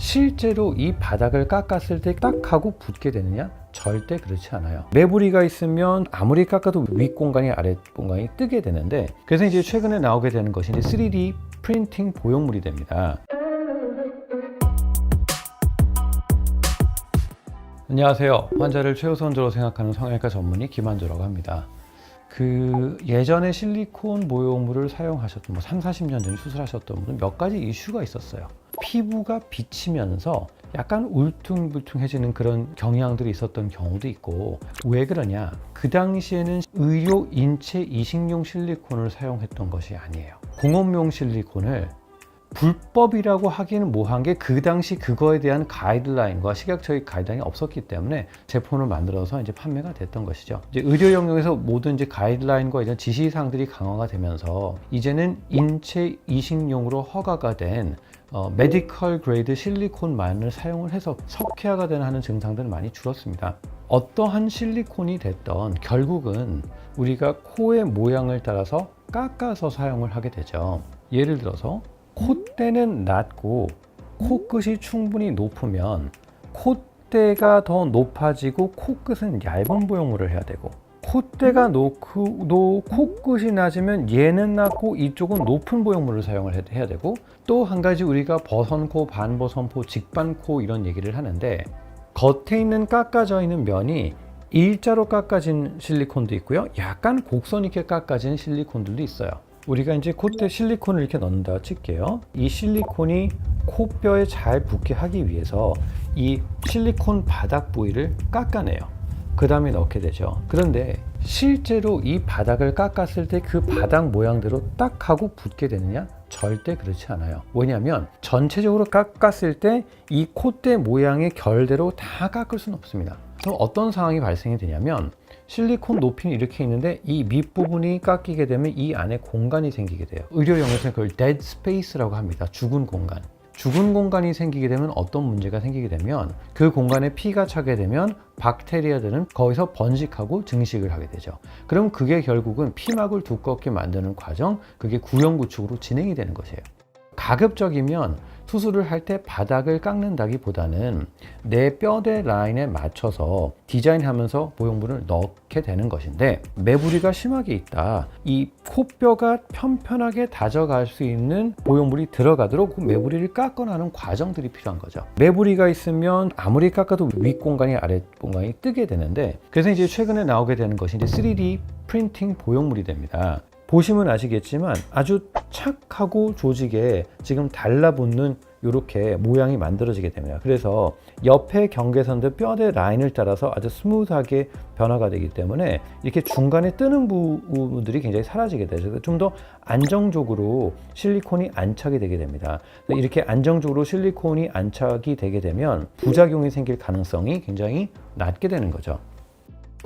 실제로 이 바닥을 깎았을 때 딱 하고 붙게 되느냐? 절대 그렇지 않아요. 매부리가 있으면 아무리 깎아도 윗 공간이 아래 공간이 뜨게 되는데, 그래서 이제 최근에 나오게 되는 것이 이제 3D 프린팅 보형물이 됩니다. 안녕하세요. 환자를 최우선적으로 생각하는 성형외과 전문의 김한조라고 합니다. 예전에 실리콘 모형물을 사용하셨던 3, 40년 전에 수술하셨던 분은 몇 가지 이슈가 있었어요. 피부가 비치면서 약간 울퉁불퉁해지는 그런 경향들이 있었던 경우도 있고, 왜 그러냐? 그 당시에는 의료 인체 이식용 실리콘을 사용했던 것이 아니에요. 공업용 실리콘을 불법이라고 하기는 뭐한 게 그 당시 그거에 대한 가이드라인과 식약처의 가이드라인이 없었기 때문에 제품을 만들어서 이제 판매가 됐던 것이죠. 이제 의료 영역에서 모든 이제 가이드라인과 이런 지시사항들이 강화가 되면서 이제는 인체 이식용으로 허가가 된 메디컬 그레이드 실리콘만을 사용을 해서 석회화가 되는 하는 증상들은 많이 줄었습니다. 어떠한 실리콘이 됐던 결국은 우리가 코의 모양을 따라서 깎아서 사용을 하게 되죠. 예를 들어서 콧대는 낮고 코끝이 충분히 높으면 콧대가 더 높아지고 코끝은 얇은 보형물을 해야 되고, 콧대가 높고 코끝이 낮으면 얘는 낮고 이쪽은 높은 보형물을 사용을 해야 되고, 또 한 가지 우리가 버선코, 반버선코, 직반코 이런 얘기를 하는데, 겉에 있는 깎아져 있는 면이 일자로 깎아진 실리콘도 있고요, 약간 곡선 있게 깎아진 실리콘들도 있어요. 우리가 이제 콧대 실리콘을 이렇게 넣는다 칠게요. 이 실리콘이 코뼈에 잘 붙게 하기 위해서 이 실리콘 바닥 부위를 깎아내요. 그 다음에 넣게 되죠. 그런데 실제로 이 바닥을 깎았을 때 그 바닥 모양대로 딱 하고 붙게 되느냐? 절대 그렇지 않아요. 왜냐하면 전체적으로 깎았을 때 이 콧대 모양의 결대로 다 깎을 수는 없습니다. 그럼 어떤 상황이 발생이 되냐면, 실리콘 높이는 이렇게 있는데 이 밑부분이 깎이게 되면 이 안에 공간이 생기게 돼요. 의료 용어에서는 그걸 dead space라고 합니다. 죽은 공간. 죽은 공간이 생기게 되면 어떤 문제가 생기게 되면, 그 공간에 피가 차게 되면 박테리아들은 거기서 번식하고 증식을 하게 되죠. 그럼 그게 결국은 피막을 두껍게 만드는 과정, 그게 구형구축으로 진행이 되는 것이에요. 가급적이면 수술을 할 때 바닥을 깎는다기보다는 내 뼈대 라인에 맞춰서 디자인하면서 보형물을 넣게 되는 것인데, 매부리가 심하게 있다, 이 코뼈가 편편하게 다져갈 수 있는 보형물이 들어가도록 그 매부리를 깎거나 하는 과정들이 필요한 거죠. 매부리가 있으면 아무리 깎아도 윗 공간이 아래 공간이 뜨게 되는데, 그래서 이제 최근에 나오게 되는 것이 이제 3D 프린팅 보형물이 됩니다. 보시면 아시겠지만 아주 착하고 조직에 지금 달라붙는 이렇게 모양이 만들어지게 됩니다. 그래서 옆에 경계선들 뼈대 라인을 따라서 아주 스무스하게 변화가 되기 때문에 이렇게 중간에 뜨는 부분들이 굉장히 사라지게 되죠. 좀 더 안정적으로 실리콘이 안착이 되게 됩니다. 이렇게 안정적으로 실리콘이 안착이 되게 되면 부작용이 생길 가능성이 굉장히 낮게 되는 거죠.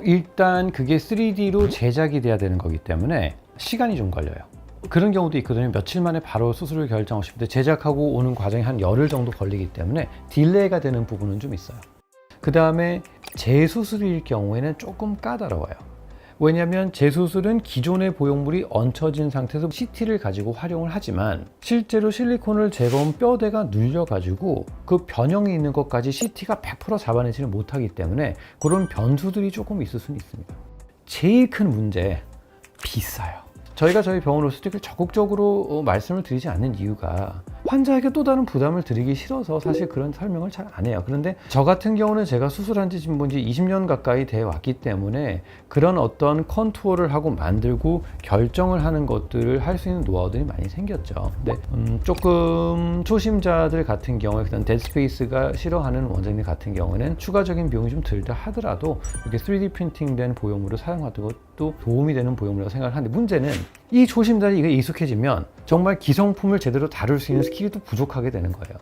일단 그게 3D로 제작이 돼야 되는 거기 때문에 시간이 좀 걸려요. 그런 경우도 있거든요. 며칠 만에 바로 수술을 결정하고 싶은데 제작하고 오는 과정이 한 열흘 정도 걸리기 때문에 딜레이가 되는 부분은 좀 있어요. 그 다음에 재수술일 경우에는 조금 까다로워요. 왜냐하면 재수술은 기존의 보형물이 얹혀진 상태에서 CT를 가지고 활용을 하지만, 실제로 실리콘을 재본 뼈대가 눌려가지고 그 변형이 있는 것까지 CT가 100% 잡아내지는 못하기 때문에 그런 변수들이 조금 있을 수는 있습니다. 제일 큰 문제, 비싸요. 저희가 저희 병원으로 수직을 적극적으로 말씀을 드리지 않는 이유가, 환자에게 또 다른 부담을 드리기 싫어서 사실 그런 설명을 잘 안 해요. 그런데 저 같은 경우는 제가 수술한 지 지금 뭔지 20년 가까이 돼 왔기 때문에 그런 어떤 컨투어를 하고 만들고 결정을 하는 것들을 할 수 있는 노하우들이 많이 생겼죠. 근데 조금 초심자들 같은 경우에, 그다음 데드스페이스가 싫어하는 원장님 같은 경우에는 추가적인 비용이 좀 들다 하더라도 이렇게 3D 프린팅된 보형물을 사용하는 것도 도움이 되는 보형물이라고 생각을 하는데, 문제는 이 초심자들이 이게 익숙해지면 정말 기성품을 제대로 다룰 수 있는 스킬이 또 부족하게 되는 거예요.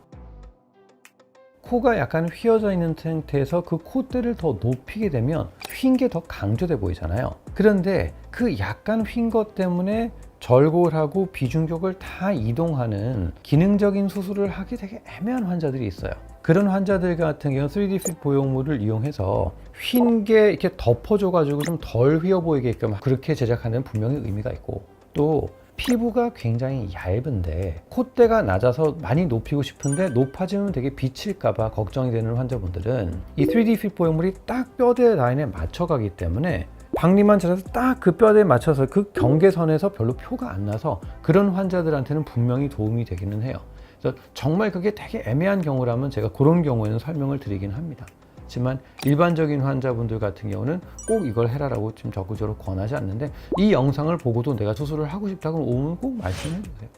코가 약간 휘어져 있는 상태에서 그 콧대를 더 높이게 되면 휜 게 더 강조돼 보이잖아요. 그런데 그 약간 휜 것 때문에 절골하고 비중격을 다 이동하는 기능적인 수술을 하기 되게 애매한 환자들이 있어요. 그런 환자들 같은 경우는 3D 보형물을 이용해서 휜 게 이렇게 덮어줘 가지고 좀 덜 휘어 보이게끔 그렇게 제작하는 분명히 의미가 있고, 또 피부가 굉장히 얇은데 콧대가 낮아서 많이 높이고 싶은데 높아지면 되게 비칠까봐 걱정이 되는 환자분들은 이 3D 핏 보형물이 딱 뼈대 라인에 맞춰가기 때문에 박리만 잘해서 딱 그 뼈대에 맞춰서 그 경계선에서 별로 표가 안 나서 그런 환자들한테는 분명히 도움이 되기는 해요. 그래서 정말 그게 되게 애매한 경우라면 제가 그런 경우에는 설명을 드리긴 합니다. 하지만 일반적인 환자분들 같은 경우는 꼭 이걸 해라라고 지금 적극적으로 권하지 않는데 이 영상을 보고도 내가 수술을 하고 싶다고 오면 꼭 말씀해 주세요.